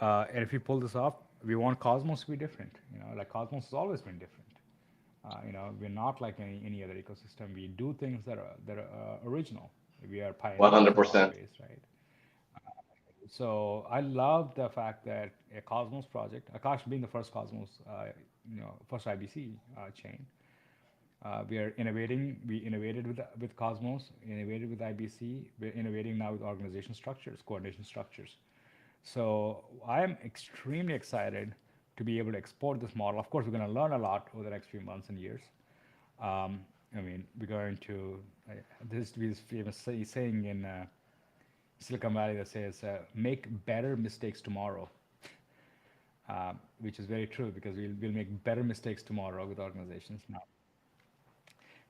And if we pull this off, we want Cosmos to be different. Like Cosmos has always been different. We're not like any other ecosystem. We do things that are original. We are pioneers in a lot of 100%. ways, right? So I love the fact that a Cosmos project, Akash being the first Cosmos, first IBC chain, we are innovating. We innovated with Cosmos, innovated with IBC. We're innovating now with organization structures, coordination structures. So I am extremely excited to be able to export this model. Of course, we're going to learn a lot over the next few months and years. I mean, we're going to this is famous saying in Silicon Valley that says, "Make better mistakes tomorrow," which is very true because we'll make better mistakes tomorrow with organizations now.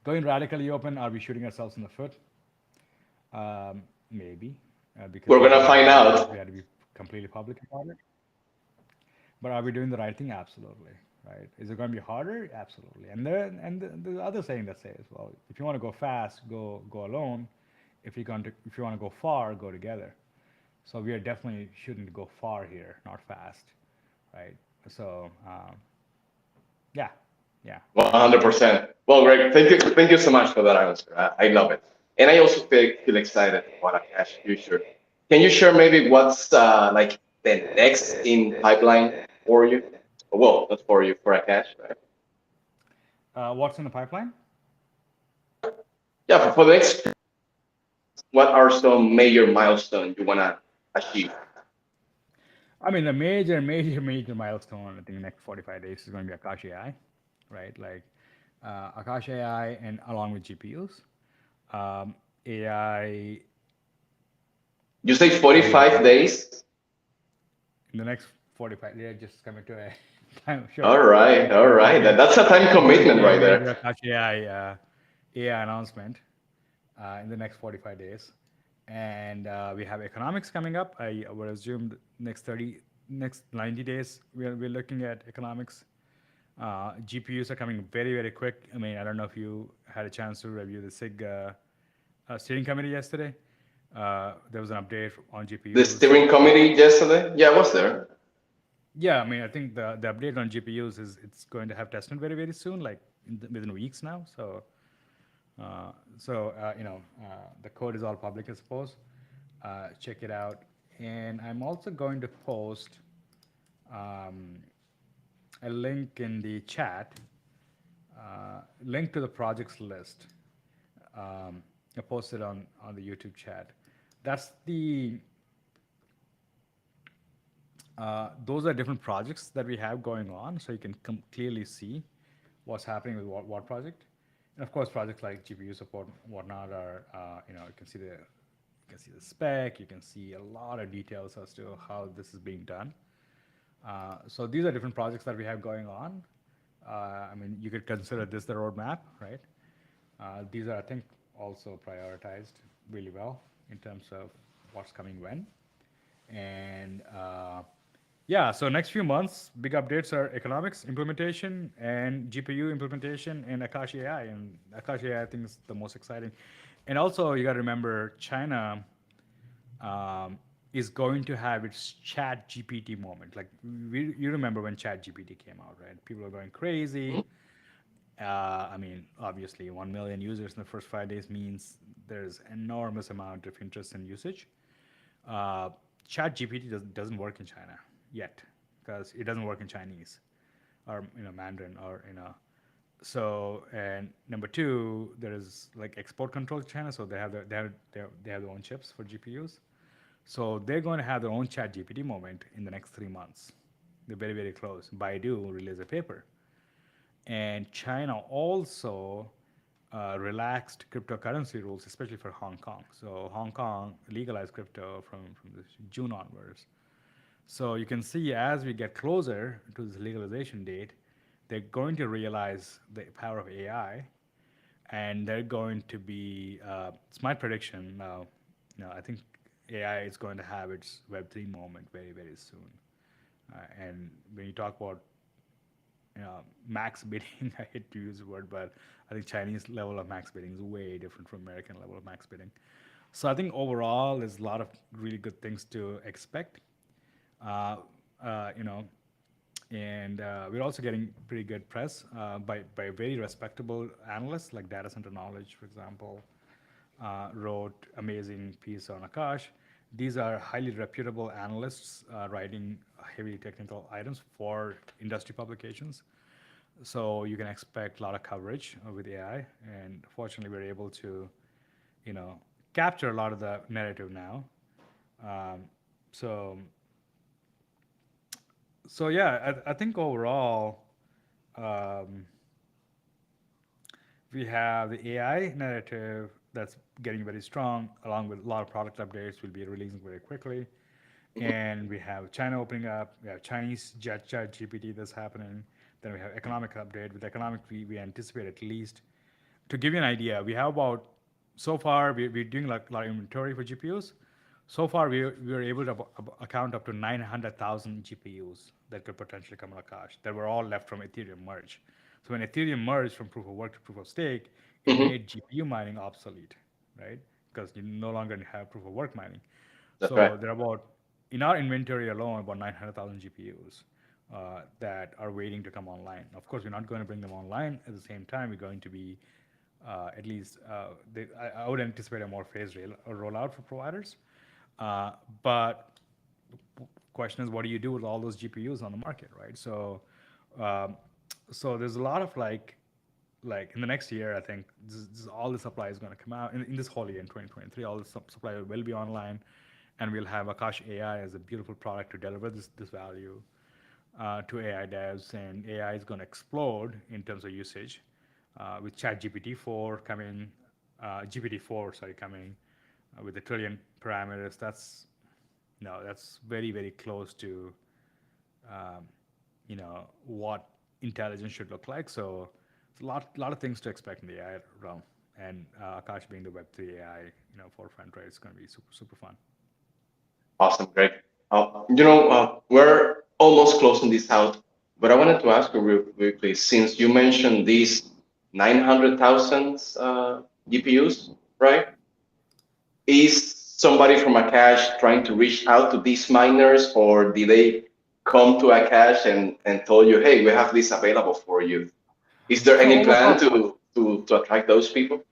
Going radically open, are we shooting ourselves in the foot? Maybe, because We're we going to had find to out. we had to be completely public about it. But are we doing the right thing? Absolutely, right? Is it going to be harder? Absolutely. And the other saying that says, well, if you want to go fast, go alone. If you want to go far, go together. So we are definitely shooting to go far here, not fast, right? So yeah, yeah. 100%. Well, Greg, thank you so much for that answer. I love it, and I also feel excited about Akash future. Can you share maybe what's like the next in pipeline for you? Well, not for you, for Akash, right? What's in the pipeline? Yeah, for the next, what are some major milestones you wanna achieve? I mean, the major milestone I think the next 45 days is going to be Akash AI, right? Like Akash AI and along with GPUs. AI You say coming 45 days. in the next 45 days, just coming to a time. Sure. All right, all We'll right. be That's a time we're going to commitment see a right major there. Akash AI announcement in the next 45 days. And we have economics coming up. I would assume the next 90 days, we're looking at economics. GPUs are coming very, very quick. I mean, I don't know if you had a chance to review the SIG steering committee yesterday. There was an update on The GPUs. steering committee yesterday? Yeah, I was there. Yeah, I mean, I think the update on GPUs is it's going to have tested very, very soon, like within weeks now. The code is all public, I suppose. Check it out. And I'm also going to post um, a link in the chat, link to the projects list. I posted on the YouTube chat. That's the those are different projects that we have going on, so you can clearly see what's happening with what project. And of course, projects like GPU support and whatnot are, you can see the spec, you can see a lot of details as to how this is being done. So these are different projects that we have going on. I mean, you could consider this the roadmap, right? These are, I think, also prioritized really well in terms of what's coming when. And yeah, so next few months, big updates are economics implementation and GPU implementation and Akash AI. And Akash AI, I think, is the most exciting. And also, you got to remember, China is going to have its Chat GPT moment. Like, you remember when Chat GPT came out, right? People are going crazy. I mean, obviously, 1 million users in the first 5 days means there's enormous amount of interest and usage. Uh, Chat GPT doesn't work in China yet because it doesn't work in Chinese or Mandarin or So, and number two, there is like export control to China, so they have their own chips for GPUs. So they're going to have their own Chat GPT moment in the next 3 months. They're very, very close. Baidu released a paper. And China also relaxed cryptocurrency rules, especially for Hong Kong. So Hong Kong legalized crypto from this June onwards. So you can see as we get closer to this legalization date, they're going to realize the power of AI, and they're going to be smart prediction. Now, I think AI is going to have its Web3 moment very, very soon. And when you talk about max bidding, I hate to use the word, but I think Chinese level of max bidding is way different from American level of max bidding. So I think overall, there's a lot of really good things to expect. Uh, uh, you know, and we're also getting pretty good press by very respectable analysts like Data Center Knowledge, for example, wrote amazing piece on Akash. These are highly reputable analysts writing heavy technical items for industry publications. So you can expect a lot of coverage with AI. And fortunately, we're able to, you know, capture a lot of the narrative now. Um, so, so yeah, I think overall, um, we have the AI narrative that's getting very strong, along with a lot of product updates we'll be releasing very quickly. Mhm. And we have China opening up. We have Chinese Chat GPT that's happening. Then we have economic update. With economic, we anticipate at least, to give you an idea, we have about, so far we're doing like a lot of inventory for GPUs. So far we were able to account up to 900,000 GPUs that could potentially come on Akash that were all left from Ethereum merge. So when Ethereum merged from proof of work to proof of stake, it Mhm. made GPU mining obsolete, right? Because you no longer have proof of work mining. That's right. So there are about, in our inventory alone, about 900,000 GPUs that are waiting to come online. Of course, we're not going to bring them online. At the same time, we're going to be at least, I would anticipate a more phased rollout for providers. Uh, but the question is, what do you do with all those GPUs on the market, right? Um, so there's a lot of like in the next year, I think all the supply is going to come out in this whole year in 2023. All the supply will be online, and we'll have Akash AI as a beautiful product to deliver this value to AI devs, and AI is going to explode in terms of usage with ChatGPT 4 coming, GPT-4, sorry, coming with a trillion parameters. That's no, that's very, very close to um, what intelligence should look like. So it's a lot of things to expect in the AI realm, and Akash being the Web3 AI forefront, right? It's going to be super, super fun. Awesome, Greg. We're almost closing this out, but I wanted to ask you real quickly, since you mentioned these 900,000 GPUs, right? Is somebody from Akash trying to reach out to these miners, or did they come to Akash and told you, hey, we have this available for you? Is there So any plan Overclock, to attract those people?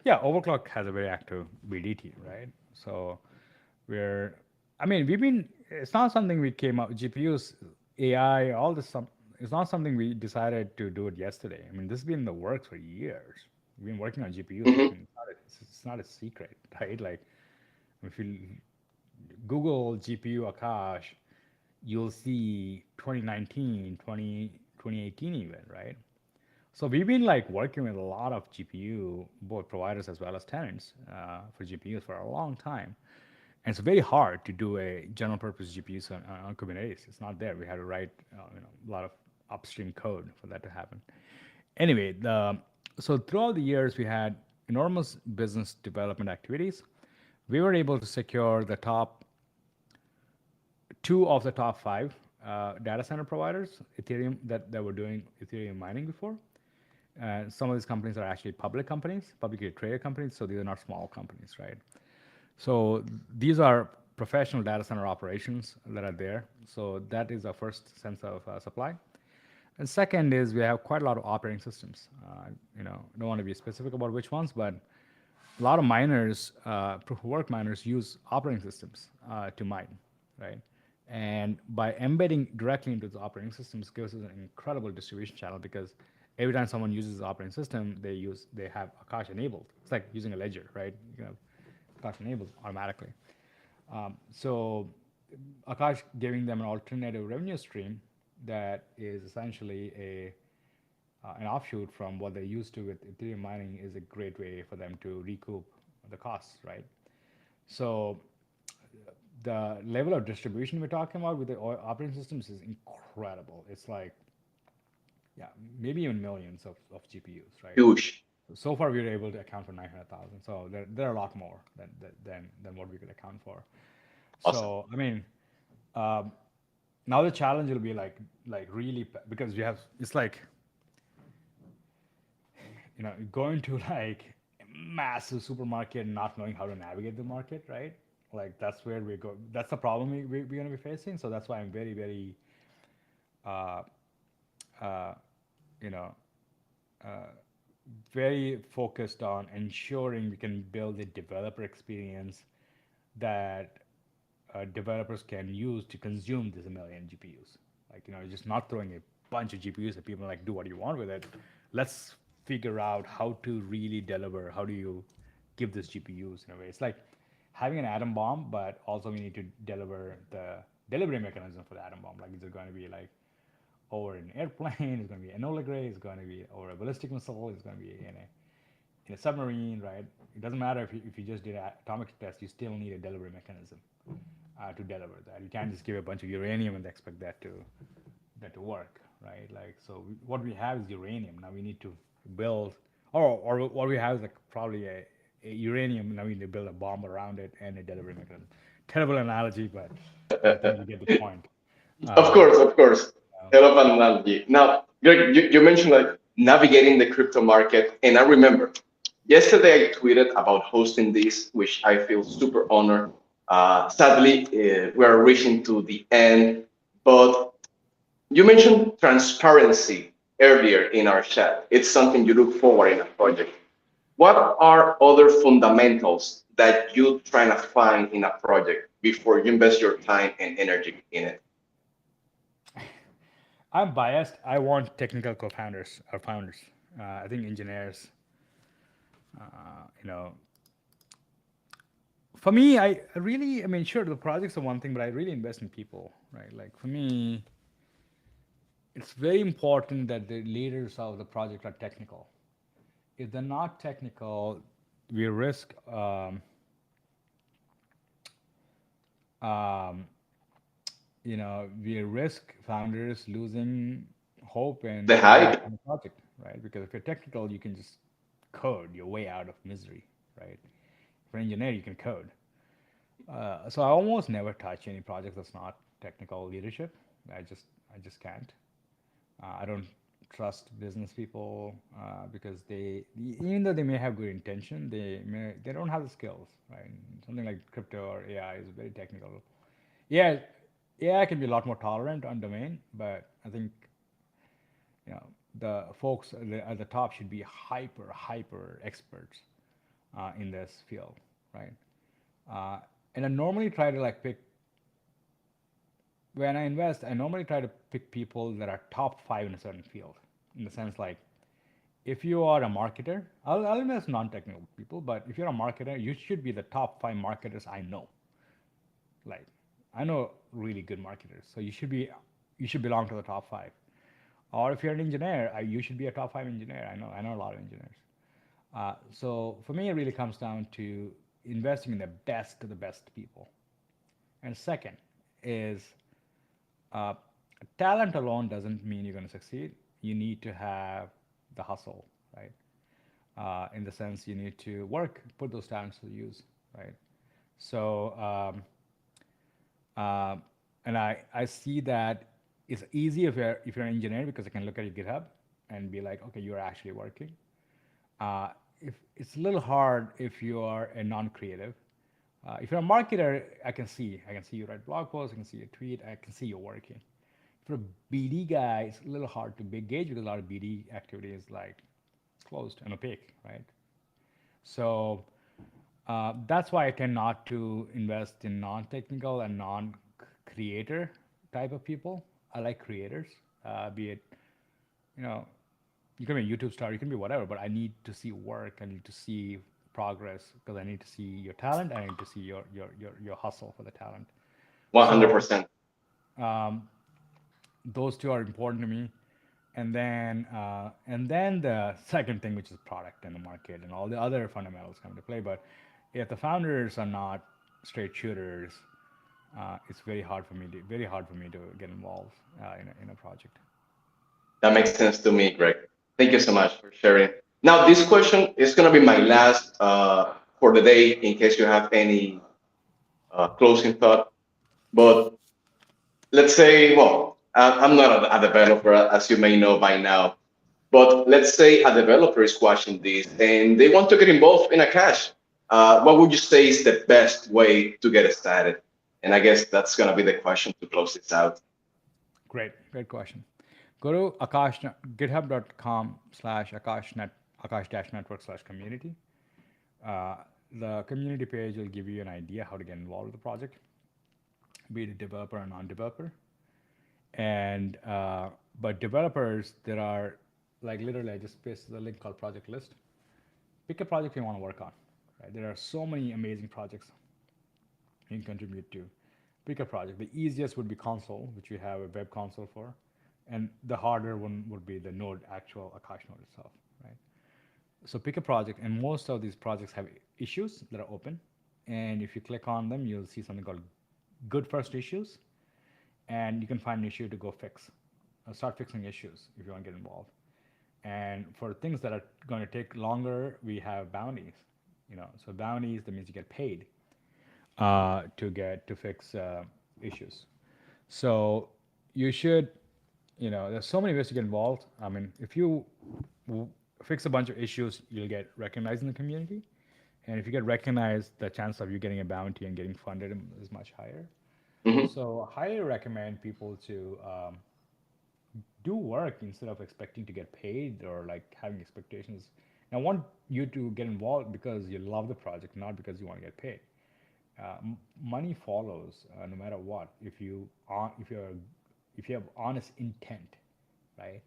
yeah, Overclock has a very active BD team, right? So we're, I mean, we've been. It's not something we came up GPUs, AI, all this. It's not something we decided to do it yesterday. I mean, this has been in the works for years. We've been working on GPUs. I Hmm. mean, it's not a secret, right? Like, if you Google GPU Akash, you'll see 2019, 2018 even, right? So we've been like working with a lot of GPU, both providers as well as tenants, for GPUs for a long time. And it's very hard to do a general purpose GPUs on Kubernetes. It's not there. We had to write a lot of upstream code for that to happen. Anyway, so throughout the years, we had enormous business development activities. We were able to secure the top two of the top five data center providers, Ethereum, that were doing Ethereum mining before. Some of these companies are actually public companies, publicly traded companies, so these are not small companies, right? So these are professional data center operations that are there. So that is our first sense of supply. And second is we have quite a lot of operating systems. Don't want to be specific about which ones, but a lot of miners, proof of work miners, use operating systems to mine, right? And by embedding directly into the operating systems gives us an incredible distribution channel because every time someone uses the operating system, they have Akash enabled. It's like using a ledger, right? You have Akash enabled automatically. So Akash giving them an alternative revenue stream that is essentially an offshoot from what they used to with Ethereum mining is a great way for them to recoup the costs, right? So the level of distribution we're talking about with the operating systems is incredible. It's like, yeah, maybe even millions of GPUs, right? Huge. So far, we were able to account for 900,000. So there are a lot more than what we could account for. Awesome. So I mean, um, now the challenge will be like really because you have it's like going to like a massive supermarket and not knowing how to navigate the market, right? Like that's where we go. That's the problem we're going to be facing. So that's why I'm very, very, uh, uh, you know, uh, very focused on ensuring we can build a developer experience that developers can use to consume this a million GPUs. Like, just not throwing a bunch of GPUs at people like, do what you want with it. Let's figure out how to really deliver. How do you give this GPUs in a way? It's like having an atom bomb, but also we need to deliver the delivery mechanism for the atom bomb. Like, is it going to be like over an airplane? It's going to be Enola Gray. It's going to be over a ballistic missile. It's going to be in a submarine, right? It doesn't matter if you just did an atomic test. You still need a delivery mechanism to deliver that. You can't just give a bunch of uranium and expect that to work, right? Like, so what we have is uranium. Now we need to build, or what we have is like probably a uranium. Now we need to build a bomb around it and a delivery mechanism. Terrible analogy, but I think you get the point. Of Um, course, of course. um, Hell of an analogy. Now, you mentioned like navigating the crypto market, and I remember yesterday I tweeted about hosting this, which I feel super honored. Sadly, we're reaching to the end, but you mentioned transparency earlier in our chat. It's something you look forward in a project. What are other fundamentals that you trying to find in a project before you invest your time and energy in it? I'm biased. I want technical co-founders or founders. I think engineers, you know, for me, I really, I mean, sure, the projects are one thing, but I really invest in people, right? Like for me, it's very important that the leaders of the project are technical. If they're not technical, we risk um, we risk founders losing hope The and belief hype. in the project, right? Because if you're technical, you can just code your way out of misery, right? If you're an engineer, you can code. So I almost never touch any project that's not technical leadership. I just can't. I don't trust business people because even though they may have good intention, they don't have the skills, right? Something like crypto or AI is very technical. Yeah, AI can be a lot more tolerant on domain, but I think you know the folks at the top should be hyper experts in this field, right? Uh, and I normally try to like pick when I invest. I normally try to pick people that are top five in a certain field. In the sense like, if you are a marketer, I'll invest non-technical people, but if you're a marketer, you should be the top five marketers I know. Like, I know really good marketers, so you should belong to the top five. Or if you're an engineer, you should be a top five engineer. I know a lot of engineers. So for me, it really comes down to investing in the best of the best people. And second is uh, talent alone doesn't mean you're going to succeed. You need to have the hustle, right? In the sense you need to work, put those talents to use, right? So, uh, and I see that it's easy if you're an engineer because I can look at your GitHub and be like, okay, you're actually working. Uh, if it's a little hard if you are a non-creative. If you're a marketer, I can see you write blog posts, I can see you tweet, I can see you working. For a BD guy, it's a little hard to gauge because a lot of BD activity is like closed and opaque, right? So that's why I tend not to invest in non-technical and non-creator type of people. I like creators, be it, you know, you can be a YouTube star, you can be whatever, but I need to see work, I need to see progress because I need to see your talent, I need to see your hustle for the talent. So 100%. um, those two are important to me. And then the second thing, which is product and the market and all the other fundamentals come into play. But if the founders are not straight shooters, it's very hard for me to get involved in a project. That makes sense to me, Greg. Thank you so much for sharing. Now, this question is going to be my last for the day in case you have any closing thought. But let's say, well, I'm not a developer, as you may know by now, but let's say a developer is watching this and they want to get involved in a cache. What would you say is the best way to get started? And I guess that's going to be the question to close this out. Great question. Go to github.com/akash-network/community. Uh, the community page will give you an idea how to get involved with the project, be it a developer or non-developer. And but developers, there are like literally, I just pasted a link called project list. Pick a project you want to work on. Right? There are so many amazing projects you can contribute to. Pick a project. The easiest would be console, which we have a web console for, and the harder one would be the node, actual Akash node itself. Right. So pick a project, and most of these projects have issues that are open. And if you click on them, you'll see something called good first issues, and you can find an issue to go fix. Start fixing issues if you want to get involved. And for things that are going to take longer, we have bounties. So bounties, that means you get paid to fix issues. So you should, there's so many ways to get involved. I mean, if you fix a bunch of issues, you'll get recognized in the community. And if you get recognized, the chance of you getting a bounty and getting funded is much higher. Hmm. So I highly recommend people to do work instead of expecting to get paid or like having expectations. And I want you to get involved because you love the project, not because you want to get paid. Money follows no matter what. If you have honest intent, right?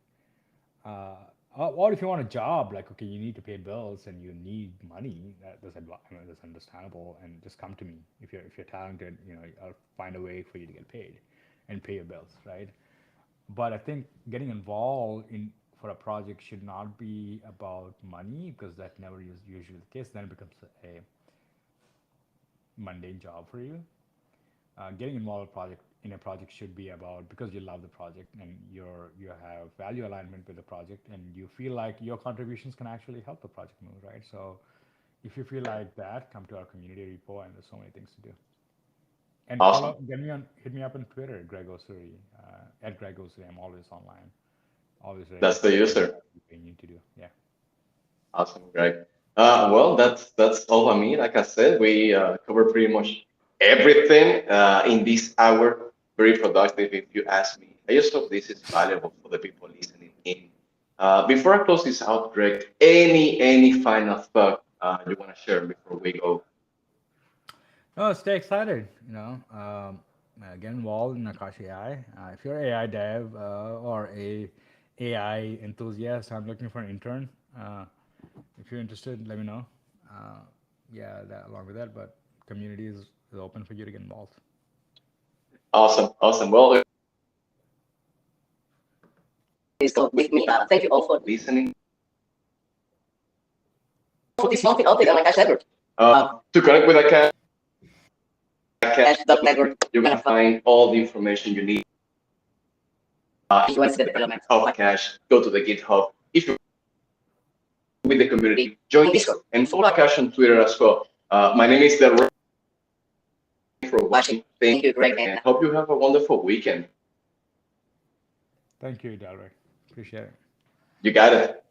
Uh, or if you want a job, like okay, you need to pay bills and you need money. That's understandable. And just come to me if you're talented. I'll find a way for you to get paid and pay your bills, right? But I think getting involved in for a project should not be about money because that never is usually the case. Then it becomes a mundane job for you. Getting involved in a project should be about because you love the project and you have value alignment with the project and you feel like your contributions can actually help the project move, right? So if you feel like that, come to our community repo and there's so many things to do. And Awesome. follow, hit me up on Twitter, Greg Osuri, at Greg Osuri. I'm always online, always ready That's to the help you user. what you need to do. Yeah. Awesome, Greg. Well, that's all I mean. Like I said, we covered pretty much everything in this hour. Very productive, if you ask me. I just hope this is valuable for the people listening in. Before I close this out, Greg, any final thought you want to share before we go? Oh, stay excited. Get involved in Akash AI. If you're an AI dev or a AI enthusiast, I'm looking for an intern. If you're interested, let me know. Uh, yeah, along with that, but community is open for you to get involved. Awesome, awesome. Well, please go with me. Thank you all for listening. For this monthly update on Akash Network. To connect with Akash.network, you're gonna find all the information you need. If you want to see the development of Akash, go to the GitHub. If you're with the community, join Discord and follow Akash on Twitter as well. My name is Del. For watching. Thank you, Greg, and I hope you have a wonderful weekend. Thank you, Delrick. Appreciate it. You got it.